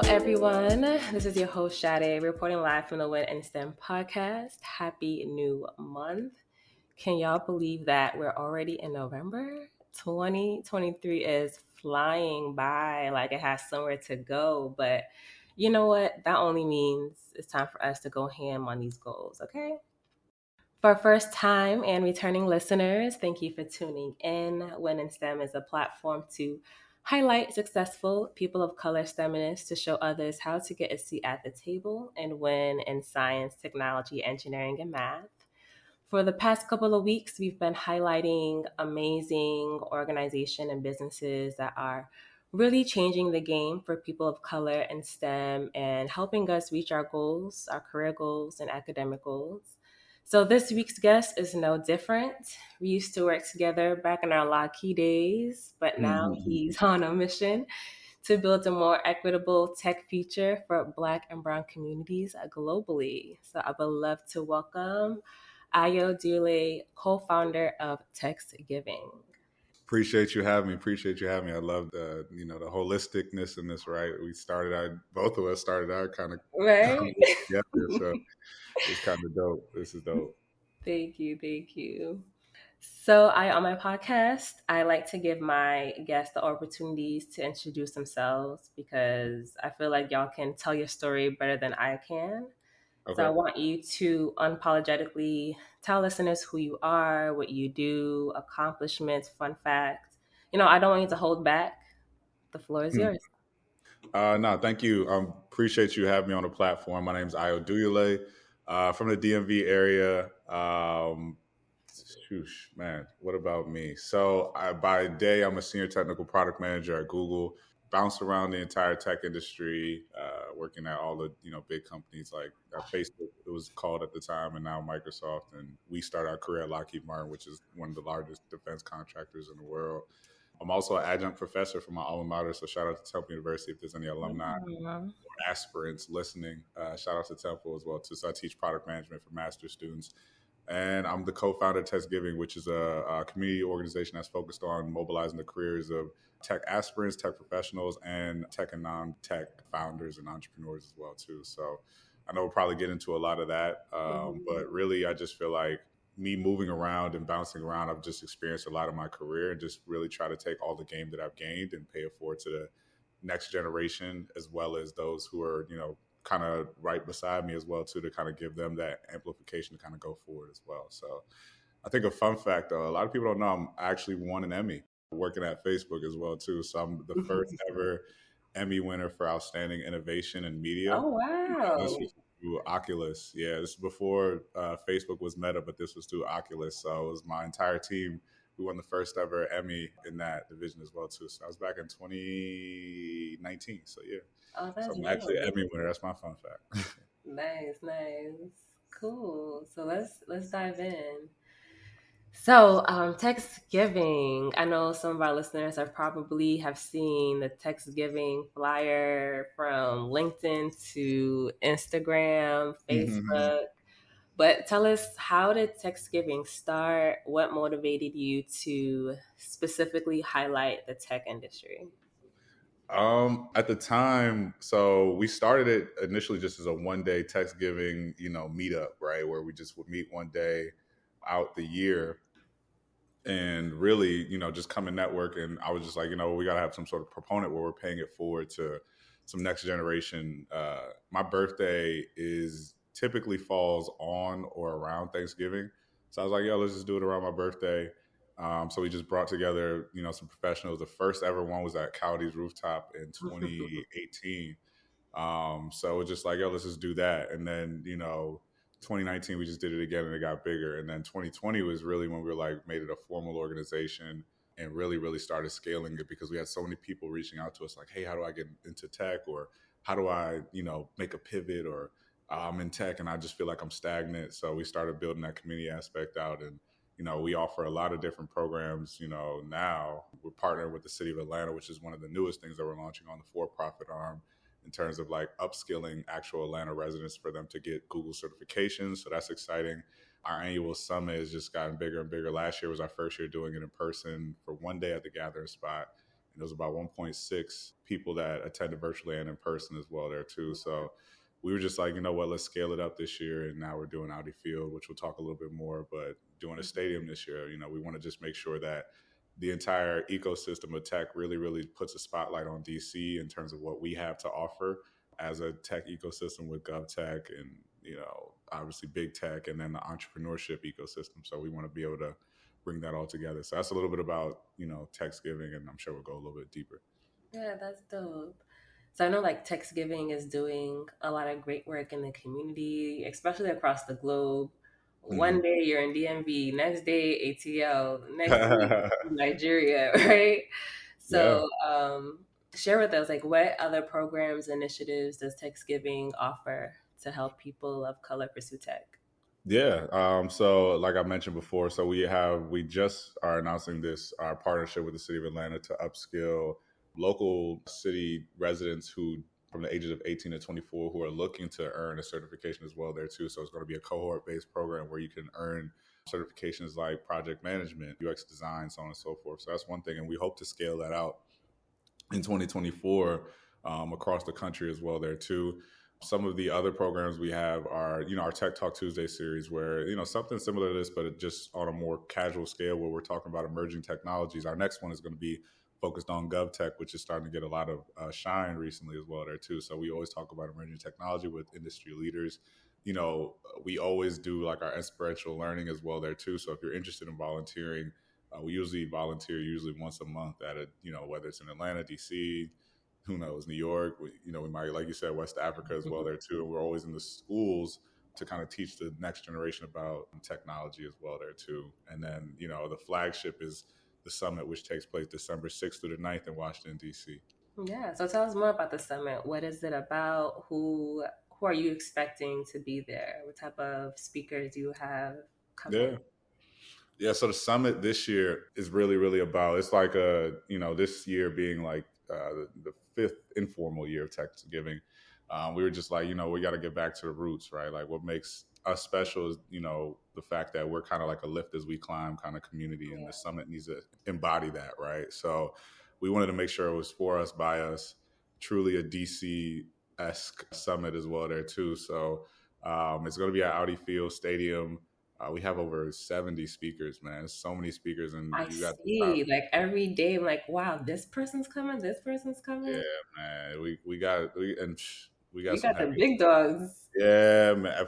Hello, everyone. This is your host, Shade, reporting live from the Win and STEM podcast. Happy new month. Can y'all believe that we're already in November? 2023 is flying by like it has somewhere to go. But you know what? That only means it's time for us to go ham on these goals, okay? For first time and returning listeners, thank you for tuning in. Win in STEM is a platform to highlight successful people of color STEMists to show others how to get a seat at the table and win in science, technology, engineering, and math. For the past couple of weeks, we've been highlighting amazing organizations and businesses that are really changing the game for people of color in STEM and helping us reach our goals, our career goals, and academic goals. So this week's guest is no different. We used to work together back in our Lockheed days, but now he's on a mission to build a more equitable tech future for Black and Brown communities globally. So I would love to welcome Ayo Dule, co-founder of Techsgiving. Appreciate you having me. I love the holisticness in this, right? Both of us started out kind of Right? together. So it's kind of dope. This is dope. Thank you. Thank you. So on my podcast, I like to give my guests the opportunities to introduce themselves because I feel like y'all can tell your story better than I can. So I Okay. want you to unapologetically tell listeners who you are, what you do, accomplishments, fun facts. I don't want you to hold back. The floor is yours. No, thank you. Appreciate you having me on the platform. My name is Ayo Duyule, from the DMV area. Man, what about me? So by day, I'm a senior technical product manager at Google. Bounce around the entire tech industry, working at all the big companies like Facebook. It was called at the time, and now Microsoft. And we started our career at Lockheed Martin, which is one of the largest defense contractors in the world. I'm also an adjunct professor for my alma mater, so shout out to Temple University if there's any alumni Mhm. or aspirants listening. Shout out to Temple as well too. So I teach product management for master's students, and I'm the co-founder of Techsgiving, which is a community organization that's focused on mobilizing the careers of tech aspirants, tech professionals, and tech and non-tech founders and entrepreneurs as well too. So I know we'll probably get into a lot of that, but really, I just feel like me moving around and bouncing around, I've just experienced a lot of my career and just really try to take all the game that I've gained and pay it forward to the next generation, as well as those who are, kind of right beside me as well too, to kind of give them that amplification to kind of go forward as well. So I think a fun fact though, a lot of people don't know I actually won an Emmy working at Facebook as well too. So I'm the first ever Emmy winner for outstanding innovation in media. Oh, This wow. was through Oculus. Yeah, this is before Facebook was Meta, but this was through Oculus. So it was my entire team. We won the first ever Emmy in that division as well too. So I was back in 2019. So yeah, Oh, so that's I'm actually an dope. Emmy winner. That's my fun fact. Nice, nice. Cool. So let's dive in. So, Techsgiving. I know some of our listeners have seen the Techsgiving flyer from LinkedIn to Instagram, Mhm. Facebook. But tell us, how did Techsgiving start? What motivated you to specifically highlight the tech industry? At the time, so we started it initially just as a one-day text giving, meetup, right? Where we just would meet one day out the year and really, just come and network. And I was just like, we got to have some sort of proponent where we're paying it forward to some next generation. My birthday is typically falls on or around Thanksgiving. So I was like, yo, let's just do it around my birthday. So we just brought together, some professionals. The first ever one was at Cowdy's Rooftop in 2018. So we're just like, yo, let's just do that. And then, 2019, we just did it again and it got bigger. And then 2020 was really when we were like, made it a formal organization and really, really started scaling it because we had so many people reaching out to us like, hey, how do I get into tech? Or how do I, make a pivot? Or I'm in tech and I just feel like I'm stagnant. So we started building that community aspect out. And, we offer a lot of different programs. Now we're partnering with the city of Atlanta, which is one of the newest things that we're launching on the for-profit arm in terms of like upskilling actual Atlanta residents for them to get Google certifications. So that's exciting. Our annual summit has just gotten bigger and bigger. Last year was our first year doing it in person for one day at the gathering spot. There's about 1.6 people that attended virtually and in person as well there too. So we were just like, you know what, let's scale it up this year. And now we're doing Audi Field, which we'll talk a little bit more, but doing a stadium this year, we want to just make sure that the entire ecosystem of tech really, really puts a spotlight on DC in terms of what we have to offer as a tech ecosystem with GovTech and, obviously big tech and then the entrepreneurship ecosystem. So we want to be able to bring that all together. So that's a little bit about, Techsgiving, and I'm sure we'll go a little bit deeper. Yeah, that's dope. So I know like Techsgiving is doing a lot of great work in the community, especially across the globe. One Hmm. day you're in DMV, next day ATL, next week Nigeria, right? Yeah. So share with us like what other programs, initiatives does Techsgiving offer to help people of color pursue tech? Yeah. So like I mentioned before, so we just are announcing this our partnership with the city of Atlanta to upskill local city residents who from the ages of 18 to 24 who are looking to earn a certification as well there too. So it's going to be a cohort based program where you can earn certifications like project management, UX design, so on and so forth. So that's one thing. And we hope to scale that out in 2024 across the country as well there too. Some of the other programs we have are, our Tech Talk Tuesday series where, something similar to this, but it just on a more casual scale where we're talking about emerging technologies. Our next one is going to be focused on GovTech, which is starting to get a lot of shine recently as well there too. So we always talk about emerging technology with industry leaders. We always do like our experiential learning as well there too. So if you're interested in volunteering, we usually volunteer once a month at whether it's in Atlanta, DC, who knows, New York. We might, like you said, West Africa as well there too. And we're always in the schools to kind of teach the next generation about technology as well there too. And then, the flagship is the summit, which takes place December 6th through the 9th in Washington, D.C. Yeah, so tell us more about the summit. What is it about? Who are you expecting to be there? What type of speakers do you have coming? Yeah. Yeah, so the summit this year is really, really about. It's like this year being like the fifth informal year of Techsgiving. We were just like, we got to get back to the roots, right? Like, what makes us special is, the fact that we're kind of like a lift as we climb kind of community, and the Yeah. summit needs to embody that, right? So, we wanted to make sure it was for us, by us, truly a DC-esque summit as well there too. So, it's going to be at Audi Field Stadium. We have over 70 speakers, man. There's so many speakers, and I you got the top. see. Like every day, I'm like, wow, this person's coming, this person's Yeah, coming. man. We got You some got the heavy. big dogs. Yeah, man.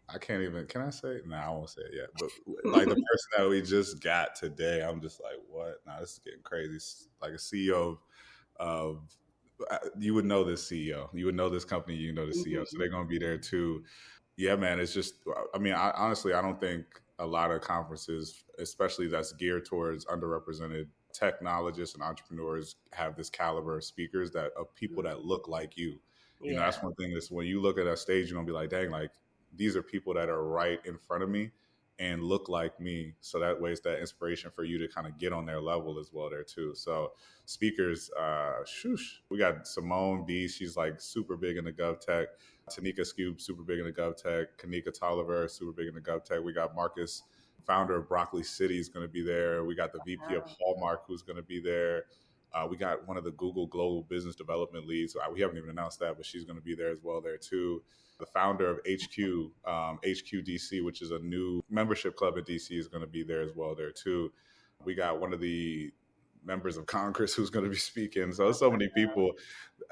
I can't even. Can I say it? No, I won't say it yet. But like the person that we just got today, I'm just like, what? Nah, this is getting crazy. Like a CEO of you would know this CEO. You would know this company. You know the CEO. So Mhm. they're gonna be there too. Yeah, man. It's just, I mean, honestly, I don't think a lot of conferences, especially that's geared towards underrepresented technologists and entrepreneurs, have this caliber of speakers of people that look like you. Yeah, That's one thing is when you look at a stage, you're gonna be like, dang, like these are people that are right in front of me and look like me. So that way, it's that inspiration for you to kind of get on their level as well there too. So speakers, shoosh, we got Simone B. She's like super big in the GovTech. Tanika Scoob, super big in the GovTech. Kanika Tolliver, super big in the GovTech. We got Marcus, founder of Broccoli City, is going to be there. We got the VP of wow. Hallmark, who's going to be there. We got one of the Google Global Business Development leads. We haven't even announced that, but she's going to be there as well there too. The founder of HQ, HQ DC, which is a new membership club at DC, is going to be there as well there too. We got one of the members of Congress who's going to be speaking. So there's so many people.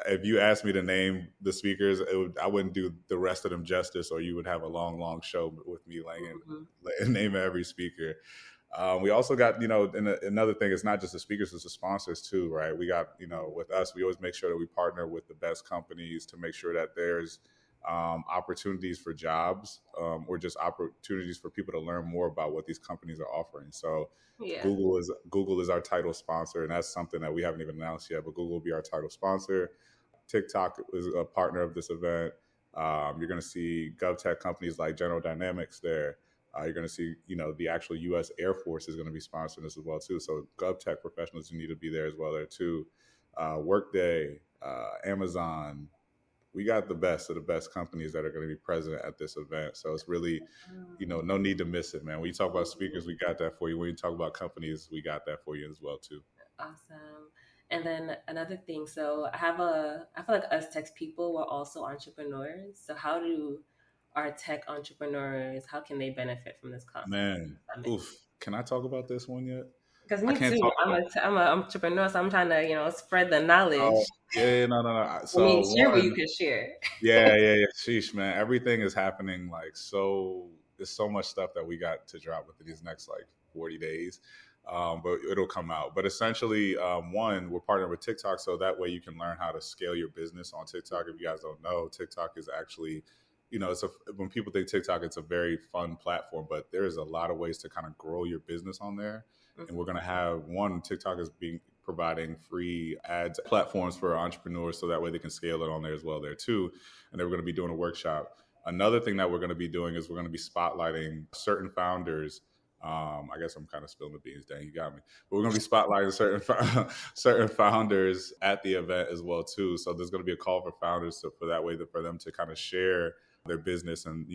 If you asked me to name the speakers, I wouldn't do the rest of them justice, or you would have a long, long show with me Mhm. name every speaker. We also got, and another thing, it's not just the speakers, it's the sponsors too, right? We got, with us, we always make sure that we partner with the best companies to make sure that there's opportunities for jobs or just opportunities for people to learn more about what these companies are offering. So Yeah. Google is our title sponsor, and that's something that we haven't even announced yet, but Google will be our title sponsor. TikTok is a partner of this event. You're going to see GovTech companies like General Dynamics there. You're going to see, the actual U.S. Air Force is going to be sponsoring this as well too. So GovTech professionals need to be there as well there too. Workday, Amazon. We got the best of the best companies that are going to be present at this event. So it's really, no need to miss it, man. When you talk about speakers, we got that for you. When you talk about companies, we got that for you as well too. Awesome. And then another thing, so I feel like us tech people, we're also entrepreneurs. So how do our tech entrepreneurs, how can they benefit from this Man, summit? oof. Can I talk about this one yet? Because I me can't too, talk about. I'm an entrepreneur, so I'm trying to, spread the Oh, knowledge. yeah, no, no, no. I mean, So share what you one, can share. yeah, yeah, yeah. Sheesh, man. Everything is happening like so. There's so much stuff that we got to drop within these next like 40 days. But it'll come out. But essentially, one, we're partnering with TikTok, so that way you can learn how to scale your business on TikTok. If you guys don't know, TikTok is actually, it's a when people think TikTok, it's a very fun platform, but there's a lot of ways to kind of grow your business on there. And we're Mhm. gonna have one TikTok is being providing free ads platforms for entrepreneurs, so that way they can scale it on there as well there too. And then we're going to be doing a workshop. Another thing that we're going to be doing is we're going to be spotlighting certain founders. I guess I'm kind of spilling the beans. Dang, you got me. But we're going to be spotlighting certain founders at the event as well too. So there's going to be a call for founders for that way for them to kind of share their business and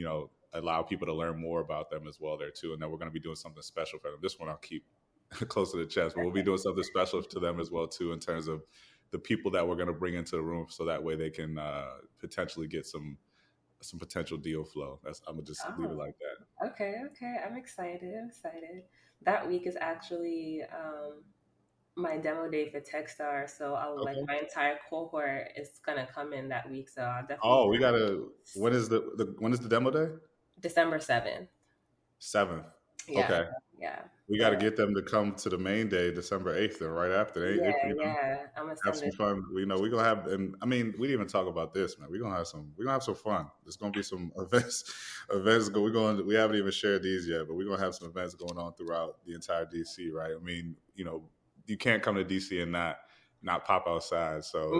allow people to learn more about them as well there too. And then we're going to be doing something special for them. This one I'll keep close to the chest, but we'll be doing something special to them as well too in terms of the people that we're going to bring into the room, so that way they can potentially get some potential deal flow. That's I'm gonna just leave it Oh, like that. okay, okay. I'm excited. I'm excited. That week is actually my demo day for Techstar, so I'll like Okay. my entire cohort is gonna come in that week. So I'll definitely Oh, we be gotta. When is the demo day? December 7th. 7th. Yeah, Okay. yeah. We got to So get them to come to the main day, December 8th, and right after yeah, yeah. I'm gonna have send some it. fun. We're gonna have, and I mean, we didn't even talk about this, man. We're gonna have some fun. There's gonna be some events. We haven't even shared these yet, but we're gonna have some events going on throughout the entire DC, right? I mean, you can't come to DC and not pop outside. So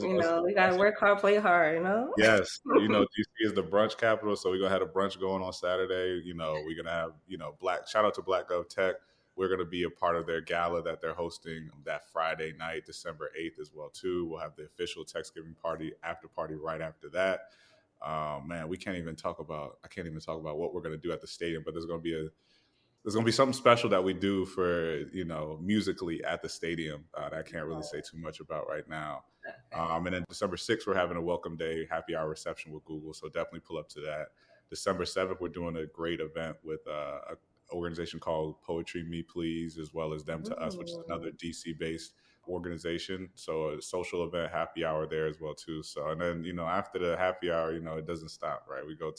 We gotta that's work hard, play hard. yes, DC is the brunch capital, so we're gonna have a brunch going on Saturday. We're gonna have Black. Shout out to Black Gov Tech. We're gonna be a part of their gala that they're hosting that Friday night, December 8th, as well too. We'll have the official Techsgiving party after party right after that. Man, we can't even talk about. I can't even talk about what we're gonna do at the stadium, but there's gonna be something special that we do for musically at the stadium that I can't really say too much about right now. Okay. And then December 6th, we're having a welcome day happy hour reception with Google, so definitely pull up to that. December 7th, we're doing a great event with an organization called Poetry Me Please, as well as Them to Us, which is another Ooh. DC based organization. So a social event happy hour there as well too. So and then after the happy hour, it doesn't stop, right? We go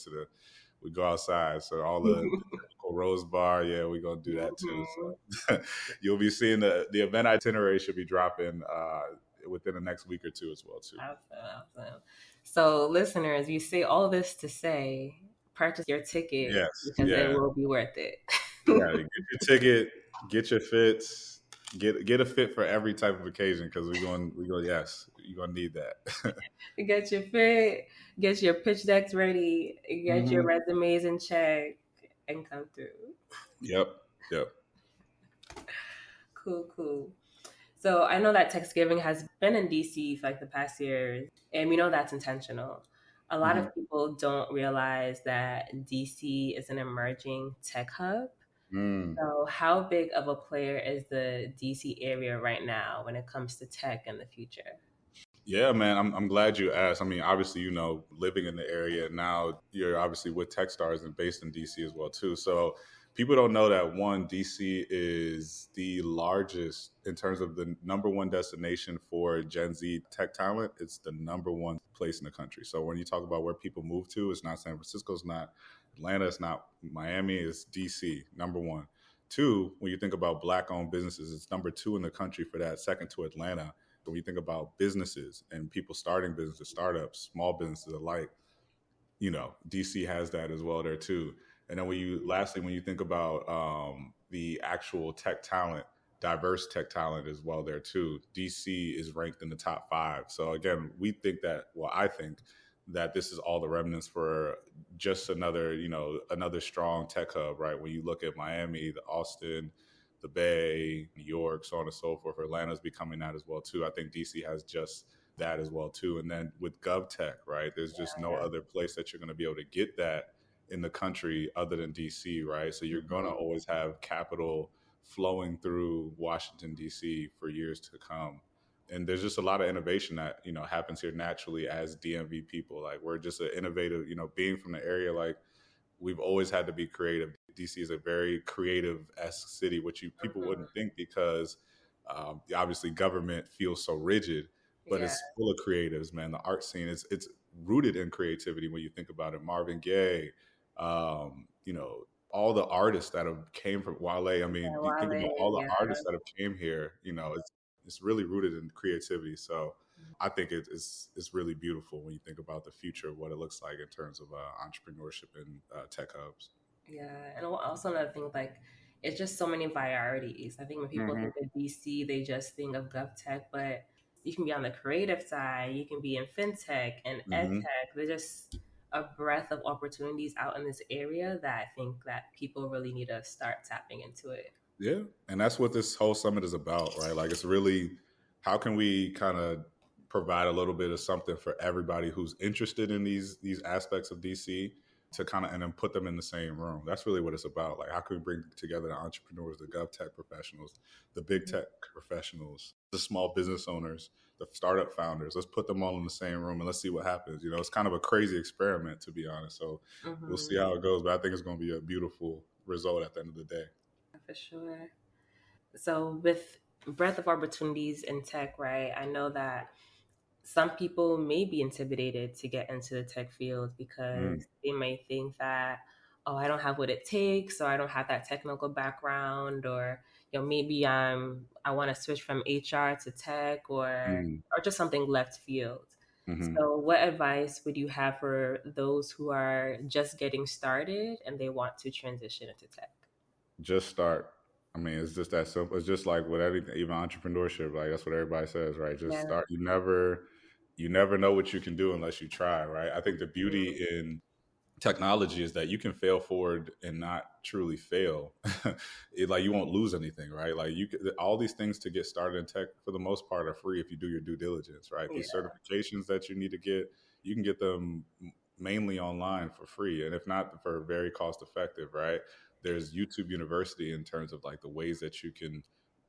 outside. So all the typical Rose Bar, yeah, we're gonna do that too. Mhm. So you'll be seeing the event itinerary should be dropping within the next week or two as well too. Awesome, awesome. So, listeners, you say all this to say, purchase your ticket Yes, because it yeah, will be worth it. yeah. Get your ticket, get your fits, get a fit for every type of occasion because we going. Yes, you're gonna need that. Get your fit, get your pitch decks ready, get your hmm resumes in check, and come through. Yep, yep. Cool, cool. So I know that Techsgiving has been in DC for like the past years, and we know that's intentional. A lot hmm of people don't realize that DC is an emerging tech hub. Mm. So, how big of a player is the DC area right now when it comes to tech in the future? Yeah, man, I'm glad you asked. I mean, obviously, living in the area now, you're obviously with Techstars and based in DC as well too. So people don't know that one, DC is the largest in terms of the number one destination for Gen Z tech talent. It's the number one place in the country. So when you talk about where people move to, it's not San Francisco, it's not Atlanta, it's not Miami, it's DC, number one. Two, when you think about black owned businesses, it's number two in the country for that, second to Atlanta. When you think about businesses and people starting businesses, startups, small businesses alike, DC has that as well there too. And then when you think about the actual tech talent, diverse tech talent as well there too, DC is ranked in the top 5. So again, I think that this is all the remnants for just another strong tech hub, right? When you look at Miami, the Austin, the Bay, New York, so on and so forth, Atlanta's becoming that as well too. I think DC has just that as well too. And then with GovTech, right? There's just no Yeah. other place that you're going to be able to get that in the country other than DC, right? So you're going to Mhm. always have capital flowing through Washington D.C. for years to come. And there's just a lot of innovation that happens here naturally as DMV people. Like we're just an innovative, being from the area. Like we've always had to be creative. DC is a very creative-esque city, which people Mhm. wouldn't think because obviously government feels so rigid, but Yeah, it's full of creatives, man. The art scene is it's rooted in creativity when you think about it. Marvin Gaye, all the artists that have came from Wale. I mean, yeah, you think about all Wale, the yeah. artists that have came here. It's really rooted in creativity. So I think it's really beautiful when you think about the future of what it looks like in terms of entrepreneurship and tech hubs. Yeah, and also another thing, like it's just so many varieties. I think when people Hmm. think of DC, they just think of GovTech, but you can be on the creative side, you can be in fintech and Hmm. edtech. There's just a breadth of opportunities out in this area that I think that people really need to start tapping into it. Yeah, and that's what this whole summit is about, right? Like, it's really how can we kind of provide a little bit of something for everybody who's interested in these aspects of DC to kind of and then put them in the same room. That's really what it's about. Like, how can we bring together the entrepreneurs, the gov tech professionals, the big tech professionals, the small business owners, the startup founders? Let's put them all in the same room and let's see what happens. It's kind of a crazy experiment, to be honest. So we'll see Hmm. how it goes, but I think it's going to be a beautiful result at the end of the day. For sure. So with breadth of opportunities in tech, right? I know that some people may be intimidated to get into the tech field Mm, because they may think that, oh, I don't have what it takes, or I don't have that technical background, or maybe I want to switch from HR to tech, mm. or just something left field. Hmm. So, what advice would you have for those who are just getting started and they want to transition into tech? Just start. I mean, it's just that simple. It's just like with everything, even entrepreneurship. Like that's what everybody says, right? Just Yeah. start. You never know what you can do unless you try, right? I think the beauty Mhm. in technology is that you can fail forward and not truly fail. Like you won't lose anything, right? Like all these things to get started in tech for the most part are free if you do your due diligence, right? These Yeah. certifications that you need to get, you can get them mainly online for free, and if not for very cost effective, right? There's YouTube University in terms of like the ways that you can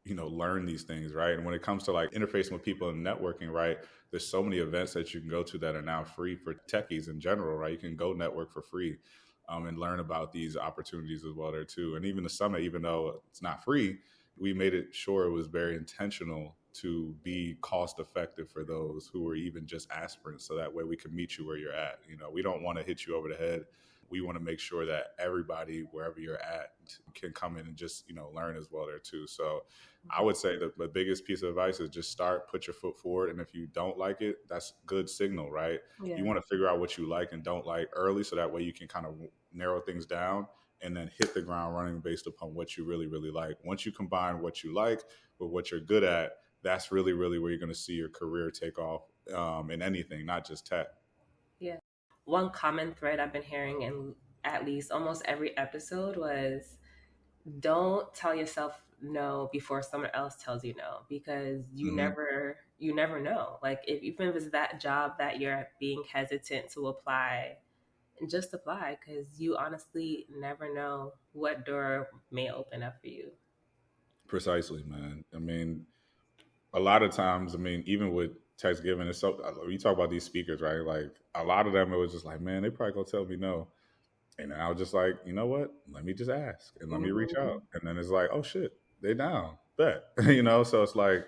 learn these things, right? And when it comes to like interfacing with people and networking, right, there's so many events that you can go to that are now free for techies in general, right? You can go network for free, and learn about these opportunities as well there too. And even the summit, even though it's not free, we made it sure it was very intentional to be cost effective for those who are even just aspirants. So that way we can meet you where you're at. We don't want to hit you over the head. We want to make sure that everybody, wherever you're at, can come in and just, learn as well there too. So I would say that the biggest piece of advice is just start, put your foot forward. And if you don't like it, that's good signal, right? You Yeah. want to figure out what you like and don't like early so that way you can kind of narrow things down and then hit the ground running based upon what you really, really like. Once you combine what you like with what you're good at, that's really, really where you're going to see your career take off in anything, not just tech. Yeah. One common thread I've been hearing in at least almost every episode was don't tell yourself no before someone else tells you no, because Hmm. you never know. Like if even if it's that job that you're being hesitant to apply, just apply, because you honestly never know what door may open up for you. Precisely, man. I mean, a lot of times, I mean, even with Techsgiving, it's so you talk about these speakers, right? Like a lot of them, it was just like, man, they probably gonna tell me no. And then I was just like, you know what? Let me just ask and let me reach out. Hmm. And then it's like, oh shit, they down. Bet. So it's like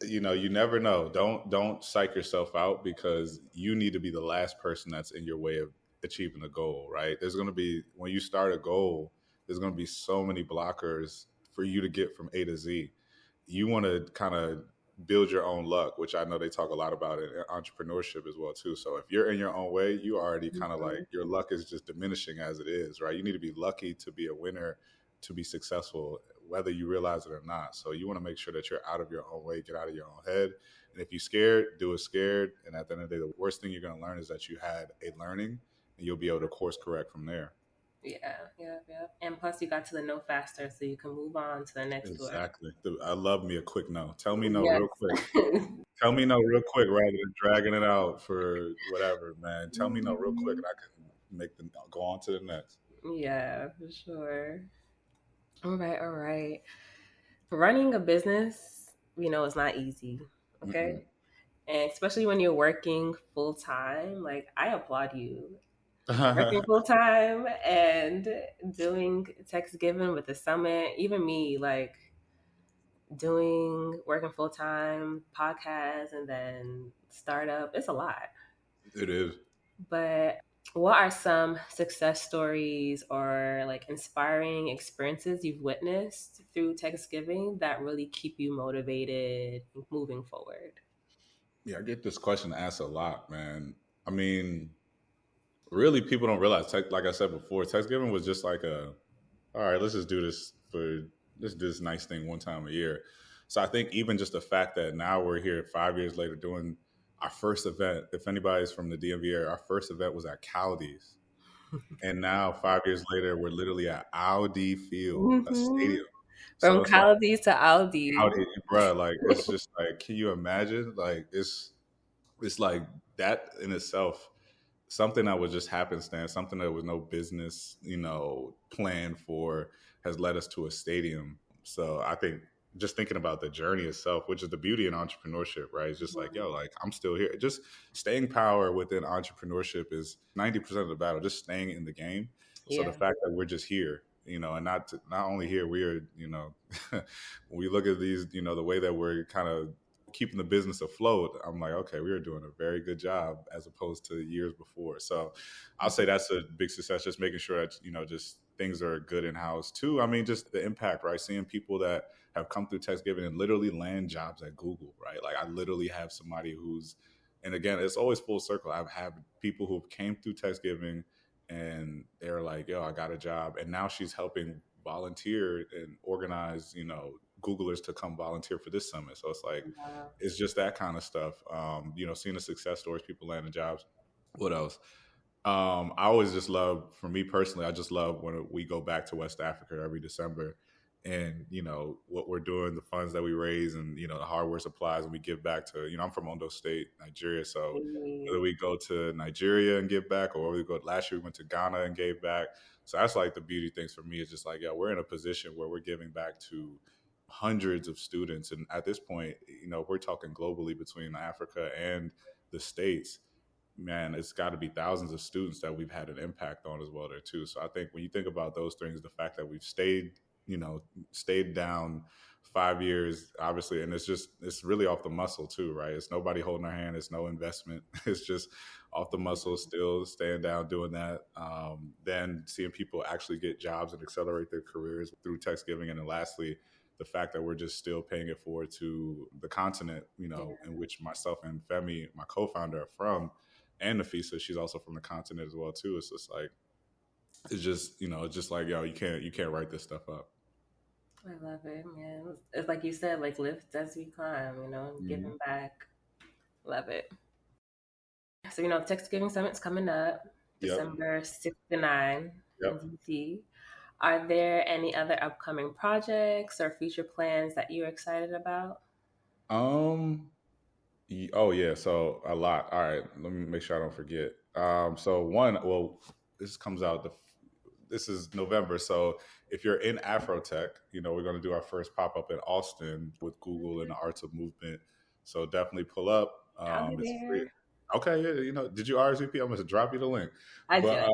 you never know. Don't psych yourself out because you need to be the last person that's in your way of achieving a goal, right? There's gonna be when you start a goal, there's gonna be so many blockers for you to get from A to Z. You want to kind of build your own luck, which I know they talk a lot about in entrepreneurship as well too. So if you're in your own way, you already kind of like your luck is just diminishing as it is, right? You need to be lucky to be a winner, to be successful, whether you realize it or not. So you want to make sure that you're out of your own way, get out of your own head. And if you're scared, do it scared. And at the end of the day, the worst thing you're going to learn is that you had a learning and you'll be able to course correct from there. Yeah, yeah, yeah. And plus, you got to the no faster, so you can move on to the next door. Exactly. I love me a quick no. Tell me no Yes. real quick. Tell me no real quick rather than dragging it out for whatever, man. Tell me no real quick Mhm. and I can make them go on to the next. Yeah, for sure. All right, all right. Running a business, it's not easy. Okay. Mm-mm. And especially when you're working full time, like I applaud you. Working full time and doing Techsgiving with the summit, even me, like working full time, podcast, and then startup, it's a lot. It is. But what are some success stories or like inspiring experiences you've witnessed through Techsgiving that really keep you motivated moving forward? Yeah, I get this question asked a lot, man. I mean, really, people don't realize. Like I said before, Thanksgiving was just like all right, let's do this nice thing one time a year. So I think even just the fact that now we're here 5 years later doing our first event. If anybody's from the DMV area, our first event was at Caldi's, and now 5 years later, we're literally at Audi Field, a Hmm. stadium. So From it's like Caldi to Aldi. Audi, bro. Like it's just like, can you imagine? Like it's like that in itself, something that was just happenstance, something that was no business, plan for, has led us to a stadium. So I think just thinking about the journey itself, which is the beauty in entrepreneurship, right? It's just like, yo, like I'm still here. Just staying power within entrepreneurship is 90% of the battle, just staying in the game. So the Yeah. fact that we're just here, and not only here, we are, when we look at these, the way that we're kind of keeping the business afloat, I'm like, okay, we are doing a very good job as opposed to years before. So I'll say that's a big success, just making sure that, just things are good in house too. I mean, just the impact, right? Seeing people that have come through Techsgiving and literally land jobs at Google, right? Like I literally have somebody and again, it's always full circle. I've had people who came through Techsgiving and they're like, yo, I got a job. And now she's helping volunteer and organize, Googlers to come volunteer for this summit. So it's like, Wow. it's just that kind of stuff. Seeing the success stories, people landing jobs. What else? I always just love, for me personally, I just love when we go back to West Africa every December, and what we're doing, the funds that we raise, and the hardware supplies, and we give back to. I'm from Ondo State, Nigeria, so whether we go to Nigeria and give back, or we go, last year we went to Ghana and gave back. So that's like the beauty things for me. Is just like, yeah, we're in a position where we're giving back to hundreds of students, and at this point, we're talking globally between Africa and the States. Man, it's got to be thousands of students that we've had an impact on as well there too. So I think when you think about those things, the fact that we've you know, stayed down 5 years, obviously, and it's really off the muscle too, right? It's nobody holding our hand. It's no investment. It's just off the muscle, still staying down, doing that. Then seeing people actually get jobs and accelerate their careers through text giving, and then lastly, the fact that we're just still paying it forward to the continent, Yeah. in which myself and Femi, my co-founder, are from, and Nafisa, she's also from the continent as well too. It's just like, it's just like, yo, you can't write this stuff up. I love it, man. It's like you said, like lift as we climb, Hmm. giving back. Love it. So, Thanksgiving Summit's coming up Yep. December 6th to 9 in Yep. DC. Are there any other upcoming projects or future plans that you're excited about? Um. Oh yeah. So a lot. All right. Let me make sure I don't forget. So one. Well, this comes out this is November. So if you're in Afrotech, we're going to do our first pop up in Austin with Google and the Arts of Movement. So definitely pull up. I'll be It's free. there. Okay. Yeah. Did you RSVP? I'm going to drop you the link. I But did. I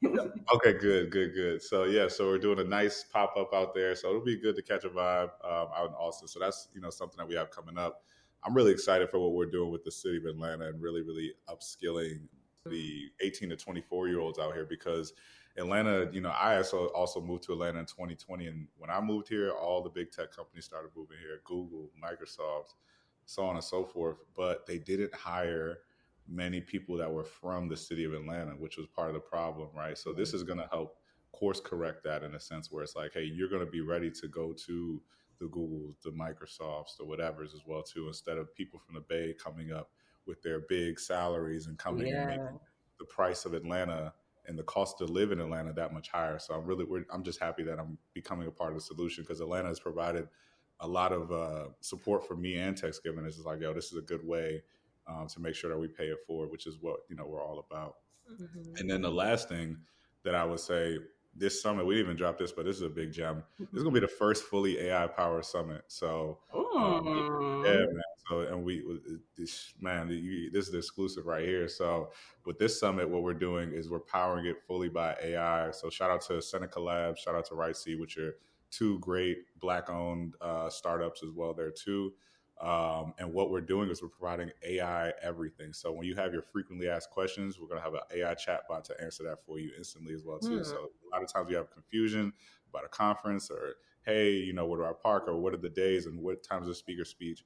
yeah. did. Okay. Good. Good. Good. So yeah. So we're doing a nice pop up out there. So it'll be good to catch a vibe out in Austin. So that's something that we have coming up. I'm really excited for what we're doing with the city of Atlanta and really, really upskilling the 18 to 24-year-olds out here, because Atlanta, I also moved to Atlanta in 2020. And when I moved here, all the big tech companies started moving here, Google, Microsoft, so on and so forth. But they didn't hire many people that were from the city of Atlanta, which was part of the problem, right? So this is going to help course correct that in a sense where it's like, hey, you're going to be ready to go to the Googles, the Microsofts, the whatevers as well too, instead of people from the Bay coming up with their big salaries and coming and Yeah. making the price of Atlanta and the cost to live in Atlanta that much higher. So I'm just happy that I'm becoming a part of the solution, because Atlanta has provided a lot of support for me and Techsgiving. It's just like, yo, this is a good way to make sure that we pay it forward, which is what we're all about. Hmm. And then the last thing that I would say, this summit, we didn't even dropped this, but this is a big gem. This is gonna be the first fully AI powered summit. So, yeah, Mm. man. So, and this is the exclusive right here. So, with this summit, what we're doing is we're powering it fully by AI. So, shout out to Seneca Labs, shout out to RightC, which are two great Black-owned startups as well. There too. And what we're doing is we're providing AI everything. So when you have your frequently asked questions, we're going to have an AI chatbot to answer that for you instantly as well too. Hmm. So a lot of times you have confusion about a conference or, hey, where do I park, or what are the days and what times the speaker speech,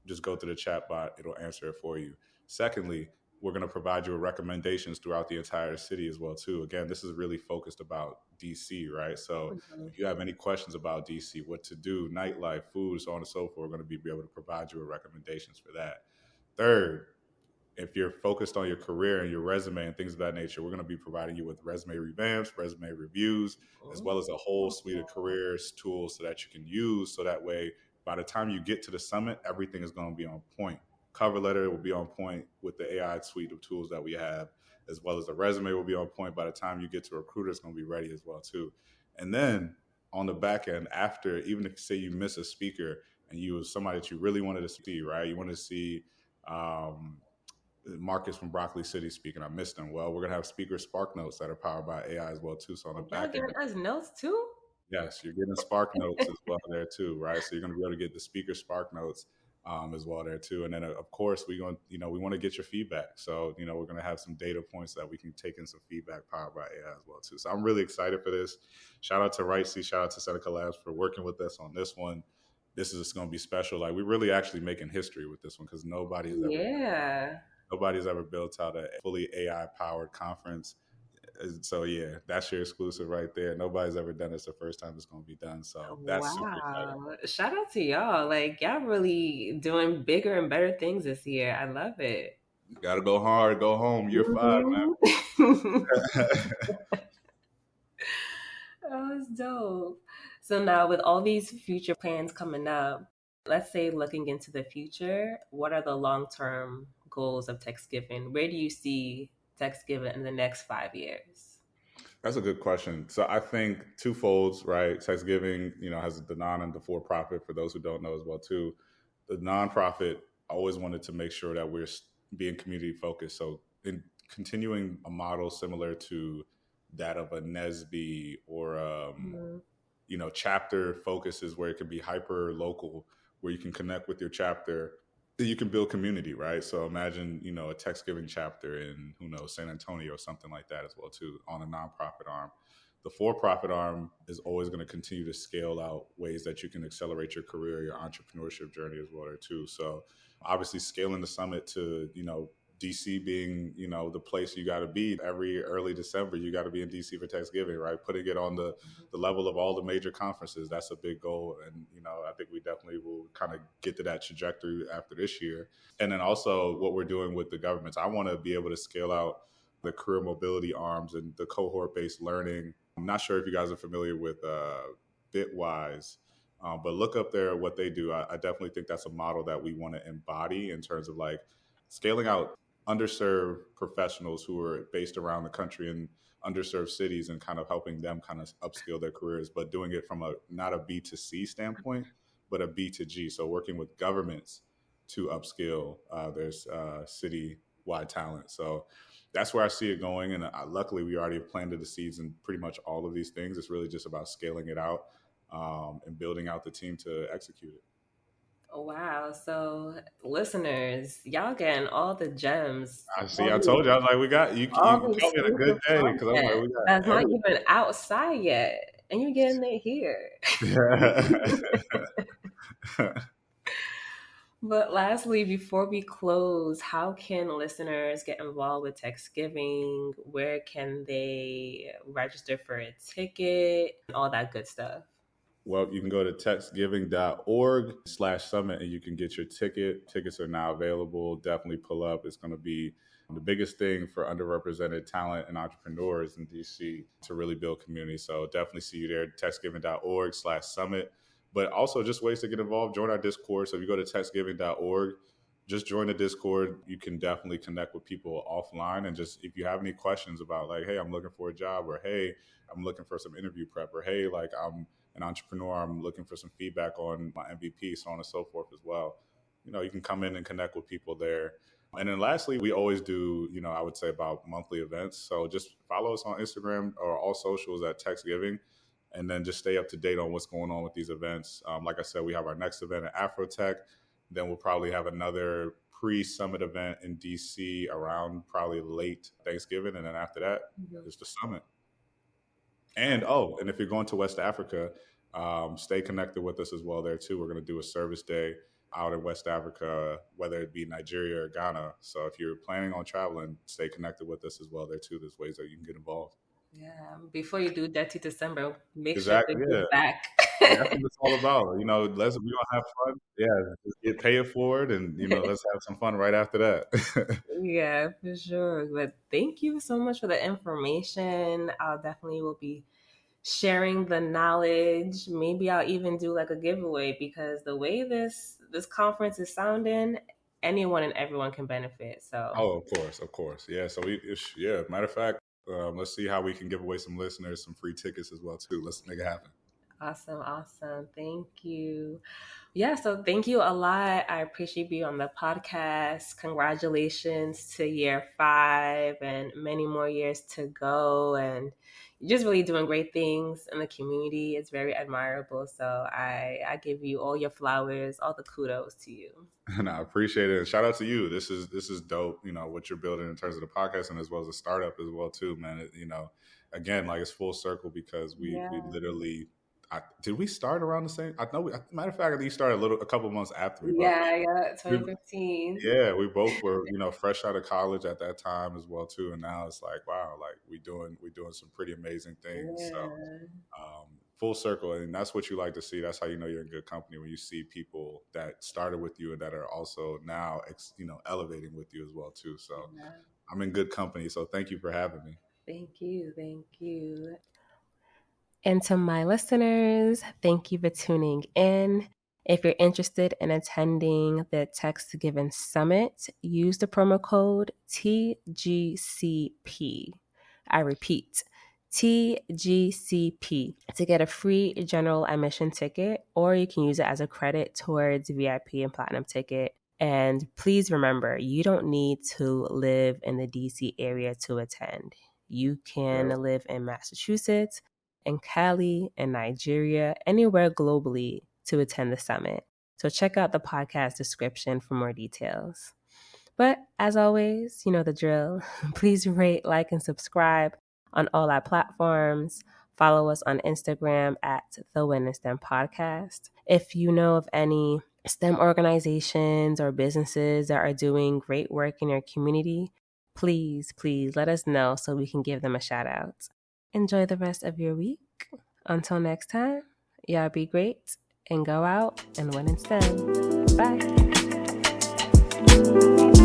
just go to the chat bot. It'll answer it for you. Secondly, we're going to provide you with recommendations throughout the entire city as well too. Again, this is really focused about DC, right? So Mhm. if you have any questions about DC, what to do, nightlife, food, so on and so forth, we're going to be able to provide you with recommendations for that. Third, if you're focused on your career and your resume and things of that nature, we're going to be providing you with resume revamps, resume reviews, as well as a whole suite of careers tools so that you can use. So that way, by the time you get to the summit, everything is going to be on point. Cover letter will be on point with the AI suite of tools that we have, as well as the resume will be on point. By the time you get to recruiter, it's going to be ready as well too. And then on the back end, after, even if say you miss a speaker and you was somebody that you really wanted to see, right? You want to see um, Marcus from Broccoli City speaking. I missed him. Well, we're gonna have speaker Spark Notes that are powered by AI as well too. So on the Y'all back end, giving us notes too? yes, you're getting Spark Notes as well there too, right? So you're gonna be able to get the speaker Spark Notes as well there too. And then of course we want to get your feedback. So we're gonna have some data points that we can take in some feedback powered by AI as well too. So I'm really excited for this. Shout out to RightC, shout out to Seneca Labs for working with us on this one. This is just going to be special. Like we're really actually making history with this one because Yeah. nobody's ever built out a fully AI powered conference. So yeah, that's your exclusive right there. Nobody's ever done this. The first time it's going to be done. So that's super exciting. Wow. Shout out to y'all. Like, y'all really doing bigger and better things this year. I love it. Got to go hard, go home. Year 5, Mhm. man. Oh, it's dope. So now with all these future plans coming up, let's say looking into the future, what are the long-term goals of Techsgiving? Where do you see Techsgiving in the next 5 years? That's a good question. So I think twofolds, right? Techsgiving, has the non and the for profit. For those who don't know as well, too, the nonprofit always wanted to make sure that we're being community focused. So in continuing a model similar to that of a NESB or Mhm. chapter focuses where it can be hyper local, where you can connect with your chapter, you can build community, right? So imagine, a text giving chapter in, who knows, San Antonio or something like that as well too, on a nonprofit arm. The for-profit arm is always going to continue to scale out ways that you can accelerate your career, your entrepreneurship journey as well too. So obviously scaling the summit to, DC being, the place you got to be every early December, you got to be in DC for Thanksgiving, right? Putting it on the level of all the major conferences, that's a big goal. And, I think we definitely will kind of get to that trajectory after this year. And then also what we're doing with the governments, I want to be able to scale out the career mobility arms and the cohort based learning. I'm not sure if you guys are familiar with Bitwise, but look up there what they do. I definitely think that's a model that we want to embody in terms of like scaling out underserved professionals who are based around the country in underserved cities and kind of helping them kind of upskill their careers, but doing it from a not a B2C standpoint, but a B2G. So working with governments to upskill their city-wide talent. So that's where I see it going. And luckily, we already have planted the seeds in pretty much all of these things. It's really just about scaling it out and building out the team to execute it. Wow. So listeners, y'all getting all the gems, I see. I told you. I was like, we got you. all You the caught me in a good exclusive day because I'm like, content we that's got not everything. even outside yet. And you're getting it here. But lastly, before we close, how can listeners get involved with Techsgiving? Where can they register for a ticket? All that good stuff. Well, you can go to techsgiving.org/summit and you can get your ticket. Tickets are now available. Definitely pull up. It's going to be the biggest thing for underrepresented talent and entrepreneurs in DC to really build community. So definitely see you there, techsgiving.org/summit. But also just ways to get involved, join our Discord. So if you go to techsgiving.org, just join the Discord. You can definitely connect with people offline. And just if you have any questions about like, hey, I'm looking for a job, or hey, I'm looking for some interview prep, or hey, like I'm an entrepreneur, I'm looking for some feedback on my MVP, so on and so forth as well. You can come in and connect with people there. And then lastly, we always do, I would say about monthly events. So just follow us on Instagram or all socials at Techsgiving, and then just stay up to date on what's going on with these events. Like I said, we have our next event at Afrotech. Then we'll probably have another pre-summit event in DC around probably late Thanksgiving. And then after that, is the summit. And and if you're going to West Africa, stay connected with us as well there too. We're going to do a service day out in West Africa, whether it be Nigeria or Ghana. So if you're planning on traveling, stay connected with us as well there too. There's ways that you can get involved. Yeah. Before you do Dirty December, make sure to Exactly. Yeah. give back. That's what it's all about. Let's we gonna have fun. Yeah, just pay it forward, and let's have some fun right after that. Yeah, for sure. But thank you so much for the information. I'll definitely will be sharing the knowledge. Maybe I'll even do like a giveaway, because the way this conference is sounding, anyone and everyone can benefit. So Oh, of course, yeah. So matter of fact, let's see how we can give away some listeners some free tickets as well too. Let's make it happen. awesome. Thank you. Yeah, so thank you a lot. I appreciate being on the podcast. Congratulations to year 5 and many more years to go. And you're just really doing great things in the community. It's very admirable. So I give you all your flowers, all the kudos to you. And I appreciate it. And shout out to you. This is dope. What you're building in terms of the podcast, and as well as a startup as well too, man. Again, like it's full circle, because we literally. Did we start around the same? I know. Matter of fact, I think you started a couple months after me. But Yeah, 2015. yeah, we both were, fresh out of college at that time as well too. And now it's like, wow, like we doing some pretty amazing things. Yeah. So full circle, and that's what you like to see. That's how you know you're in good company, when you see people that started with you and that are also now, elevating with you as well too. So I'm in good company. So thank you for having me. Thank you. And to my listeners, thank you for tuning in. If you're interested in attending the Techsgiving Summit, use the promo code TGCP. I repeat, TGCP to get a free general admission ticket, or you can use it as a credit towards VIP and platinum ticket. And please remember, you don't need to live in the DC area to attend. You can live in Massachusetts, in Cali, in Nigeria, anywhere globally to attend the summit. So check out the podcast description for more details. But as always, you know the drill. Please rate, like, and subscribe on all our platforms. Follow us on Instagram at The Win in STEM Podcast. If you know of any STEM organizations or businesses that are doing great work in your community, please let us know so we can give them a shout out. Enjoy the rest of your week. Until next time, y'all be great and go out and win in STEM. Bye.